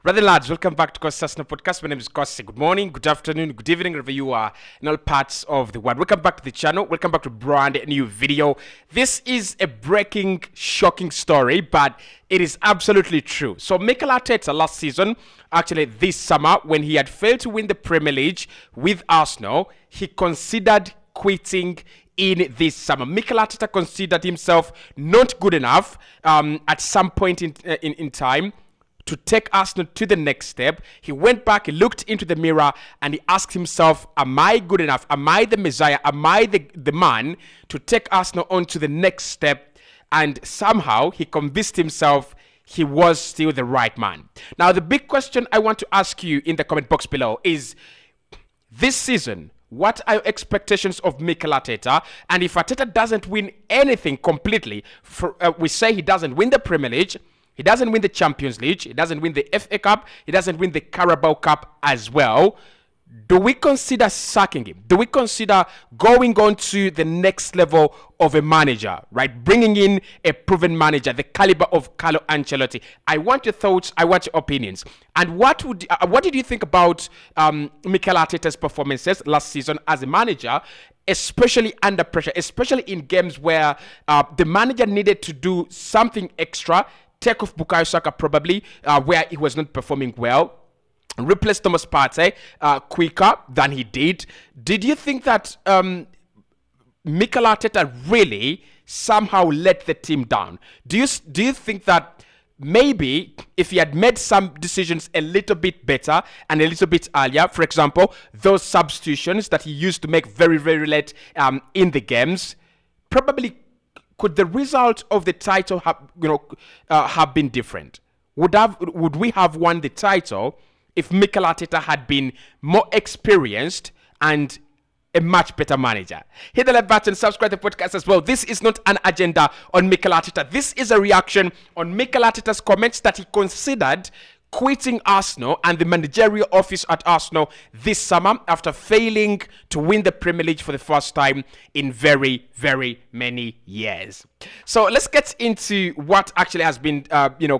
Brother lads, welcome back to Cossy Podcast. My name is Cossy. Good morning, good afternoon, good evening, wherever you are in all parts of the world. Welcome back to the channel. Welcome back to a brand new video. This is a breaking, shocking story, but it is absolutely true. So Mikel Arteta last season, actually this summer, when he had failed to win the Premier League with Arsenal, he considered quitting in this summer. Mikel Arteta considered himself not good enough at some point in time to take Arsenal to the next step. He went back, he looked into the mirror, and he asked himself, am I good enough? Am I the Messiah? Am I the man to take Arsenal on to the next step? And somehow he convinced himself he was still the right man. Now, the big question I want to ask you in the comment box below is, this season, what are your expectations of Mikel Arteta? And if Arteta doesn't win anything completely, we say he doesn't win the Premier League, he doesn't win the Champions League, he doesn't win the FA Cup, he doesn't win the Carabao Cup as well, do we consider sacking him? Do we consider going on to the next level of a manager, right? Bringing in a proven manager, the caliber of Carlo Ancelotti. I want your thoughts, I want your opinions. And what did you think about Mikel Arteta's performances last season as a manager, especially under pressure, especially in games where the manager needed to do something extra, take off Bukayo Saka probably, where he was not performing well, replace Thomas Partey quicker than he did. Did you think that Mikel Arteta really somehow let the team down? Do you think that maybe if he had made some decisions a little bit better and a little bit earlier, for example, those substitutions that he used to make very, very late in the games, probably could the result of the title have been different? Would we have won the title if Mikel Arteta had been more experienced and a much better manager? Hit the like button, subscribe to the podcast as well. This is not an agenda on Mikel Arteta. This is a reaction on Mikel Arteta's comments that he considered quitting Arsenal and the managerial office at Arsenal this summer after failing to win the Premier League for the first time in very, very many years. So let's get into what actually has been,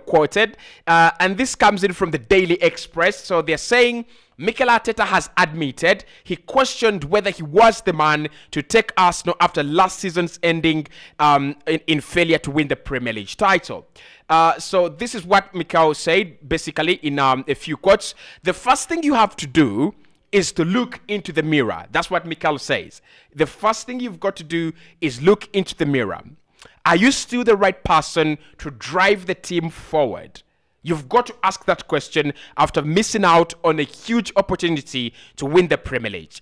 quoted. And this comes in from the Daily Express. So they're saying Mikel Arteta has admitted he questioned whether he was the man to take Arsenal after last season's ending in failure to win the Premier League title. So this is what Mikel said, basically, in a few quotes. The first thing you have to do is to look into the mirror. That's what Mikel says. The first thing you've got to do is look into the mirror. Are you still the right person to drive the team forward? You've got to ask that question after missing out on a huge opportunity to win the Premier League.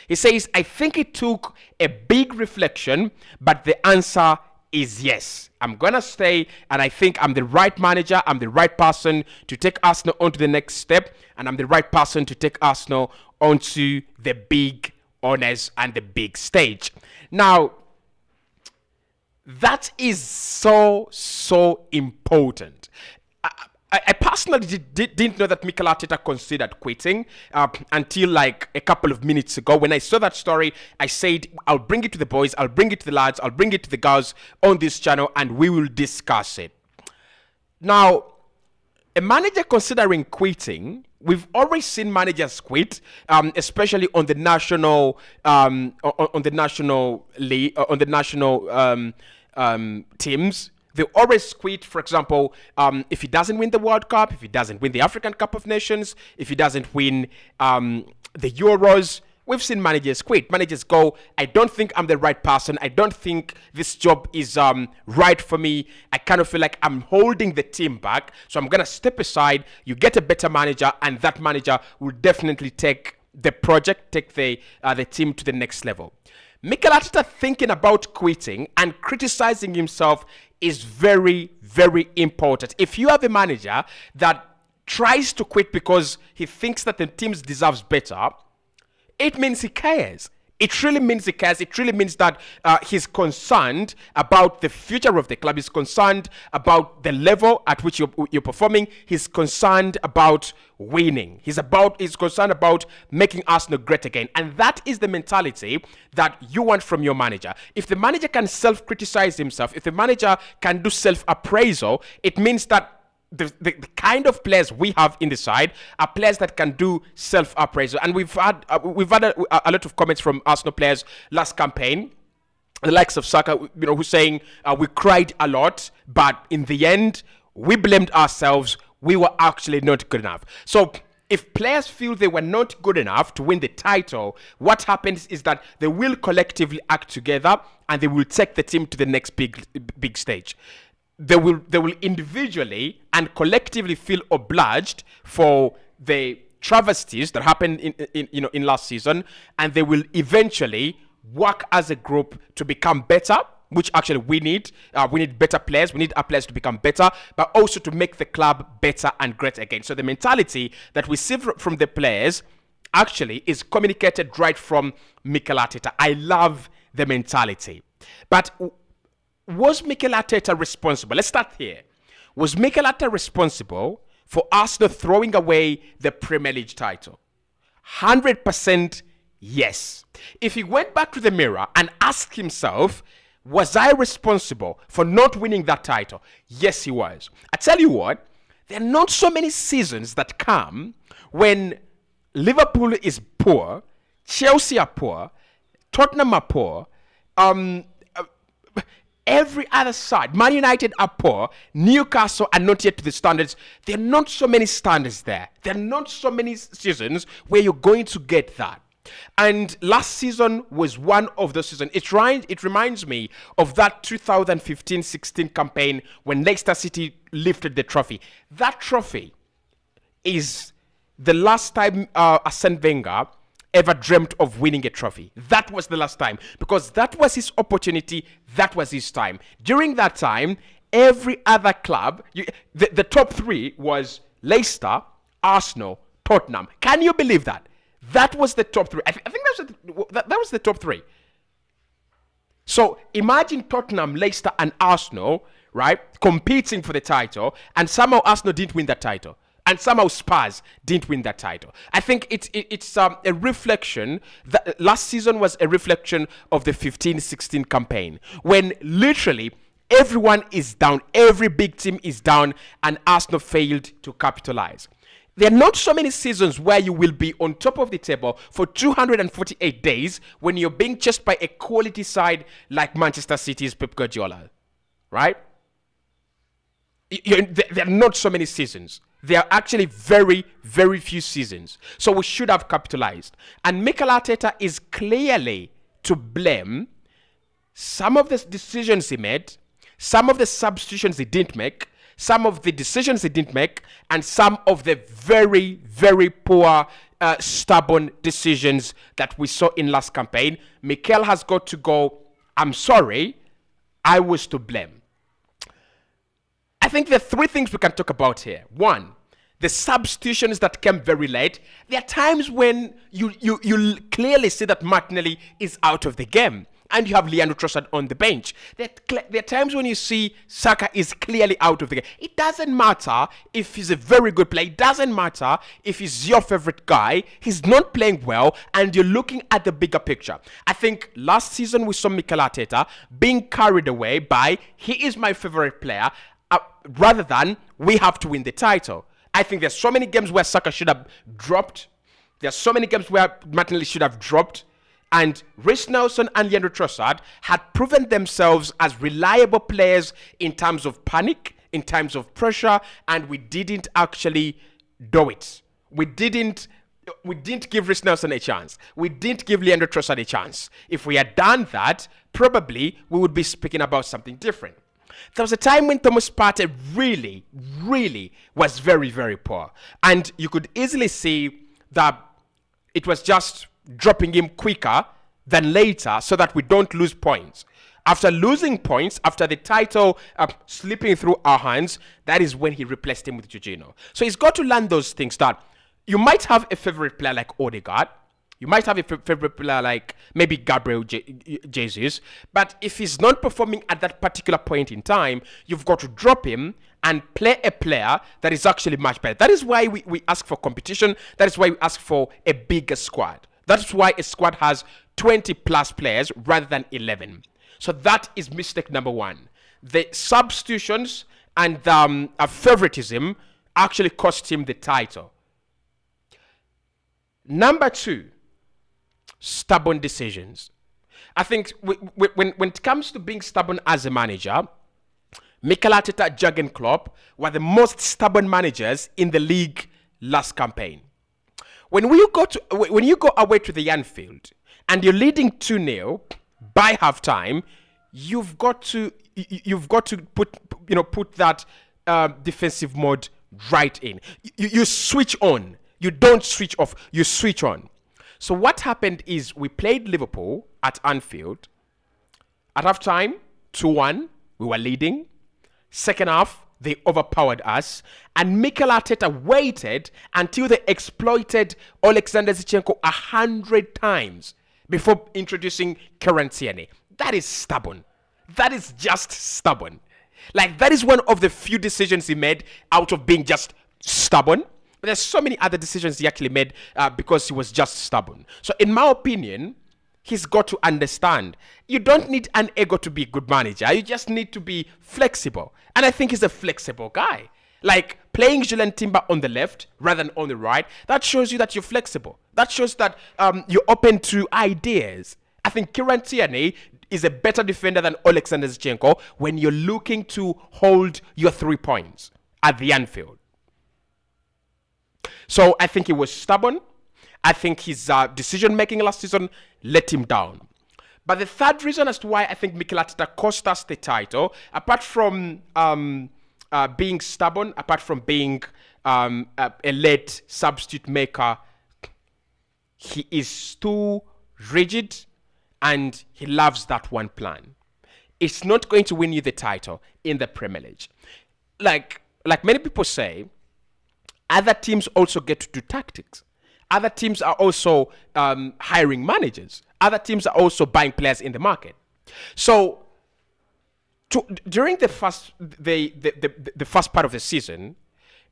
He says, I think it took a big reflection, but the answer is yes. I'm going to stay, and I think I'm the right manager. I'm the right person to take Arsenal on to the next step, and I'm the right person to take Arsenal onto the big honors and the big stage. Now, that is so important. I personally didn't know that Mikel Arteta considered quitting until like a couple of minutes ago. When I saw that story, I said, I'll bring it to the boys, I'll bring it to the lads, I'll bring it to the girls on this channel, and we will discuss it. Now, a manager considering quitting, we've always seen managers quit, especially on the national, teams. They always quit, for example, if he doesn't win the World Cup, if he doesn't win the African Cup of Nations, if he doesn't win the Euros. We've seen managers quit. Managers go, I don't think I'm the right person. I don't think this job is right for me. I kind of feel like I'm holding the team back. So I'm going to step aside. You get a better manager, and that manager will definitely take the project, take the team to the next level. Mikel Arteta thinking about quitting and criticizing himself is very, very important. If you have a manager that tries to quit because he thinks that the team deserves better, it means he cares. It really means he cares. It really means that he's concerned about the future of the club. He's concerned about the level at which you're performing. He's concerned about winning. He's concerned about making Arsenal great again. And that is the mentality that you want from your manager. If the manager can self-criticize himself, if the manager can do self-appraisal, it means that the kind of players we have in the side are players that can do self-appraisal. And we've had a lot of comments from Arsenal players last campaign, the likes of Saka, who's saying we cried a lot, but in the end, we blamed ourselves. We were actually not good enough. So if players feel they were not good enough to win the title, what happens is that they will collectively act together and they will take the team to the next big stage. They will individually and collectively feel obliged for the travesties that happened in last season, and they will eventually work as a group to become better, which actually we need. We need better players. We need our players to become better, but also to make the club better and great again. So the mentality that we see from the players actually is communicated right from Mikel Arteta. I love the mentality. But was Mikel Arteta responsible? Let's start here. Was Mikel Arteta responsible for Arsenal throwing away the Premier League title? 100% yes. If he went back to the mirror and asked himself, was I responsible for not winning that title? Yes, he was. I tell you what, there are not so many seasons that come when Liverpool is poor, Chelsea are poor, Tottenham are poor, every other side, Man United are poor, Newcastle are not yet to the standards. There are not so many standards there. There are not so many seasons where you're going to get that. And last season was one of those seasons. It reminds me of that 2015-16 campaign when Leicester City lifted the trophy. That trophy is the last time Arsene Wenger ever dreamt of winning a trophy. That was the last time, because that was his opportunity. That was his time. During that time, every other club, the top three was Leicester, Arsenal, Tottenham. Can you believe that? That was the top three. I think that was the top three. So imagine Tottenham, Leicester, and Arsenal, right, competing for the title, and somehow Arsenal didn't win that title, and somehow Spurs didn't win that title. I think it's a reflection. That last season was a reflection of the 15-16 campaign, when literally everyone is down, every big team is down, and Arsenal failed to capitalize. There are not so many seasons where you will be on top of the table for 248 days when you're being chased by a quality side like Manchester City's Pep Guardiola, right? There are not so many seasons. There are actually very, very few seasons. So we should have capitalized. And Mikel Arteta is clearly to blame. Some of the decisions he made, some of the substitutions he didn't make, some of the decisions he didn't make, and some of the very, very poor, stubborn decisions that we saw in last campaign. Mikel has got to go, I'm sorry, I was to blame. I think there are three things we can talk about here. One, the substitutions that came very late. There are times when you clearly see that Martinelli is out of the game, and you have Leandro Trossard on the bench. There are times when you see Saka is clearly out of the game. It doesn't matter if he's a very good player. It doesn't matter if he's your favorite guy. He's not playing well, and you're looking at the bigger picture. I think last season we saw Mikel Arteta being carried away by, he is my favorite player, rather than we have to win the title. I think there's so many games where Saka should have dropped. There's so many games where Martinelli should have dropped. And Reece Nelson and Leandro Trossard had proven themselves as reliable players in terms of panic, in terms of pressure, and we didn't actually do it. We didn't give Reece Nelson a chance. We didn't give Leandro Trossard a chance. If we had done that, probably we would be speaking about something different. There was a time when Thomas Partey really, really was very, very poor. And you could easily see that it was just dropping him quicker than later so that we don't lose points. After losing points, after the title slipping through our hands, that is when he replaced him with Jorginho. So he's got to learn those things, that you might have a favorite player like Odegaard. You might have a favorite player like maybe Gabriel Jesus. But if he's not performing at that particular point in time, you've got to drop him and play a player that is actually much better. That is why we ask for competition. That is why we ask for a bigger squad. That's why a squad has 20 plus players rather than 11. So that is mistake number one. The substitutions and a favoritism actually cost him the title. Number 2, stubborn decisions. I think when it comes to being stubborn as a manager, Mikel Arteta, Jurgen Klopp were the most stubborn managers in the league last campaign. When you go away to the Anfield and you're leading 2-0 by halftime, you've got to put that defensive mode right in. You switch on. You don't switch off. You switch on. So what happened is we played Liverpool at Anfield. At halftime, 2-1, we were leading. Second half, they overpowered us. And Mikel Arteta waited until they exploited Alexander Zinchenko 100 times before introducing Kieran Tierney. That is stubborn. That is just stubborn. Like, that is one of the few decisions he made out of being just stubborn. But there's so many other decisions he actually made because he was just stubborn. So in my opinion, he's got to understand you don't need an ego to be a good manager. You just need to be flexible. And I think he's a flexible guy. Like playing Julian Timber on the left rather than on the right, that shows you that you're flexible. That shows that you're open to ideas. I think Kieran Tierney is a better defender than Alexander Zinchenko when you're looking to hold your 3 points at the Anfield. So I think he was stubborn. I think his decision-making last season let him down. But the third reason as to why I think Mikel Arteta cost us the title, apart from being stubborn, apart from being a late substitute maker, he is too rigid and he loves that one plan. It's not going to win you the title in the Premier League. Like many people say, other teams also get to do tactics. Other teams are also hiring managers. Other teams are also buying players in the market. So during the first part of the season,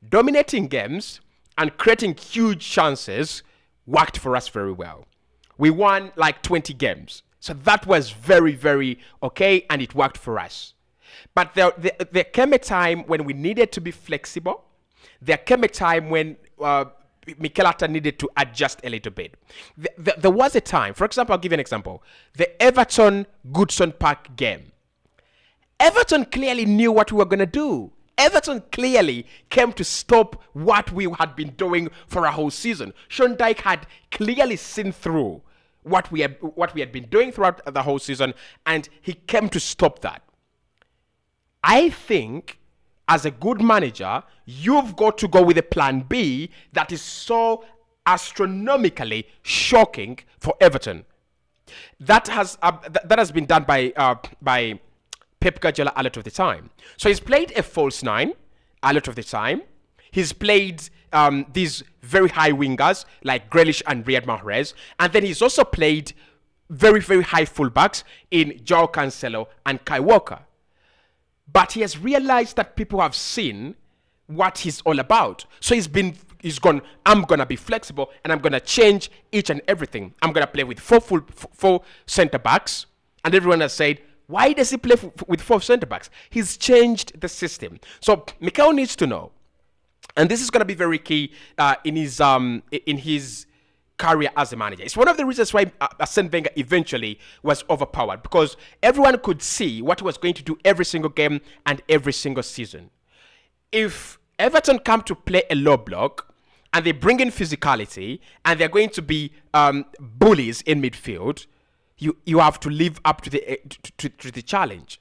dominating games and creating huge chances worked for us very well. We won like 20 games. So that was very, very okay, and it worked for us. But there came a time when we needed to be flexible. There came a time when Mikel Arteta needed to adjust a little bit. There was a time, for example, I'll give you an example. The Everton-Goodson Park game. Everton clearly knew what we were going to do. Everton clearly came to stop what we had been doing for a whole season. Sean Dyche had clearly seen through what we had been doing throughout the whole season, and he came to stop that. I think as a good manager, you've got to go with a plan B that is so astronomically shocking for Everton. That has been done by Pep Guardiola a lot of the time. So he's played a false 9 a lot of the time. He's played these very high wingers like Grealish and Riyad Mahrez, and then he's also played very, very high fullbacks in Joao Cancelo and Kai Walker. But he has realized that people have seen what he's all about. So he's gone, I'm going to be flexible and I'm going to change each and everything. I'm going to play with four center backs. And everyone has said, why does he play with 4 center backs? He's changed the system. So Mikel needs to know, and this is going to be very key in his career as a manager. It's one of the reasons why Arsene Wenger eventually was overpowered, because everyone could see what he was going to do every single game and every single season. If Everton come to play a low block and they bring in physicality and they're going to be bullies in midfield, you have to live up to the challenge.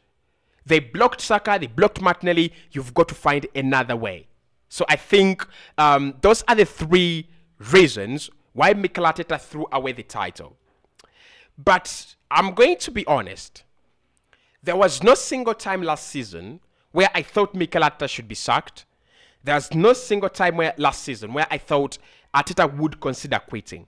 They blocked Saka, they blocked Martinelli. You've got to find another way. So I think those are the 3 reasons why Mikel Arteta threw away the title. But I'm going to be honest. There was no single time last season where I thought Mikel Arteta should be sacked. There's no single time last season where I thought Arteta would consider quitting.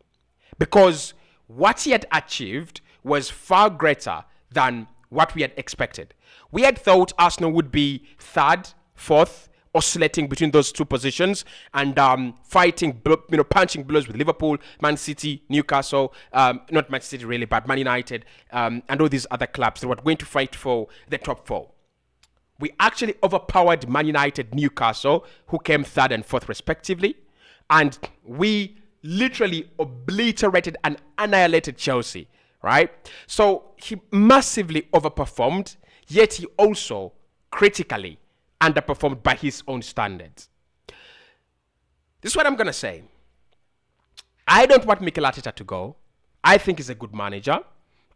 Because what he had achieved was far greater than what we had expected. We had thought Arsenal would be 3rd, 4th, oscillating between those 2 positions and fighting, punching blows with Liverpool, Man City, Newcastle, not Man City really, but Man United, and all these other clubs that were going to fight for the top 4. We actually overpowered Man United, Newcastle, who came third and fourth respectively. And we literally obliterated and annihilated Chelsea, right? So he massively overperformed, yet he also critically underperformed by his own standards. This is what I'm going to say. I don't want Mikel Arteta to go. I think he's a good manager.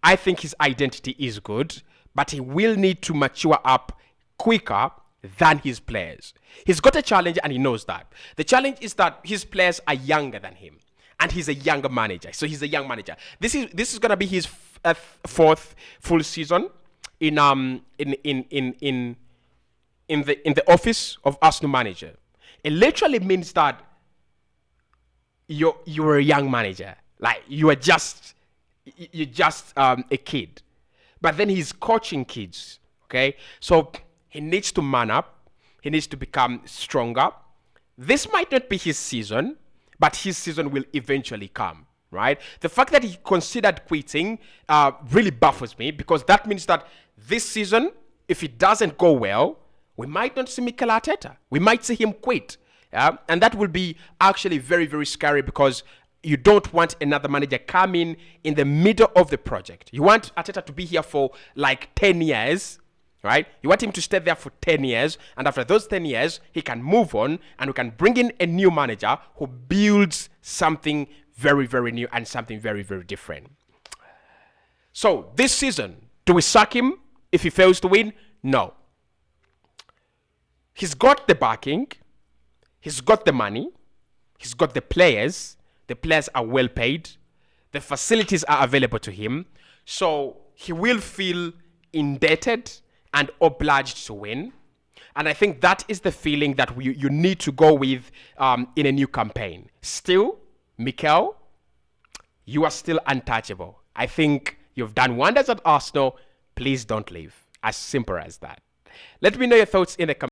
I think his identity is good, but he will need to mature up quicker than his players. He's got a challenge and he knows that. The challenge is that his players are younger than him and he's a younger manager. So he's a young manager. This is going to be his fourth full season in the office of Arsenal manager. It literally means that you're a young manager. Like you're just a kid. But then he's coaching kids. Okay? So he needs to man up. He needs to become stronger. This might not be his season, but his season will eventually come, right? The fact that he considered quitting really baffles me, because that means that this season, if it doesn't go well, we might not see Mikel Arteta. We might see him quit. And that will be actually very, very scary, because you don't want another manager coming in the middle of the project. You want Arteta to be here for like 10 years, right? You want him to stay there for 10 years, and after those 10 years, he can move on, and we can bring in a new manager who builds something very, very new and something very, very different. So this season, do we sack him if he fails to win? No. He's got the backing. He's got the money. He's got the players. The players are well paid. The facilities are available to him. So he will feel indebted and obliged to win. And I think that is the feeling that you need to go with in a new campaign. Still, Mikel, you are still untouchable. I think you've done wonders at Arsenal. Please don't leave. As simple as that. Let me know your thoughts in the comments.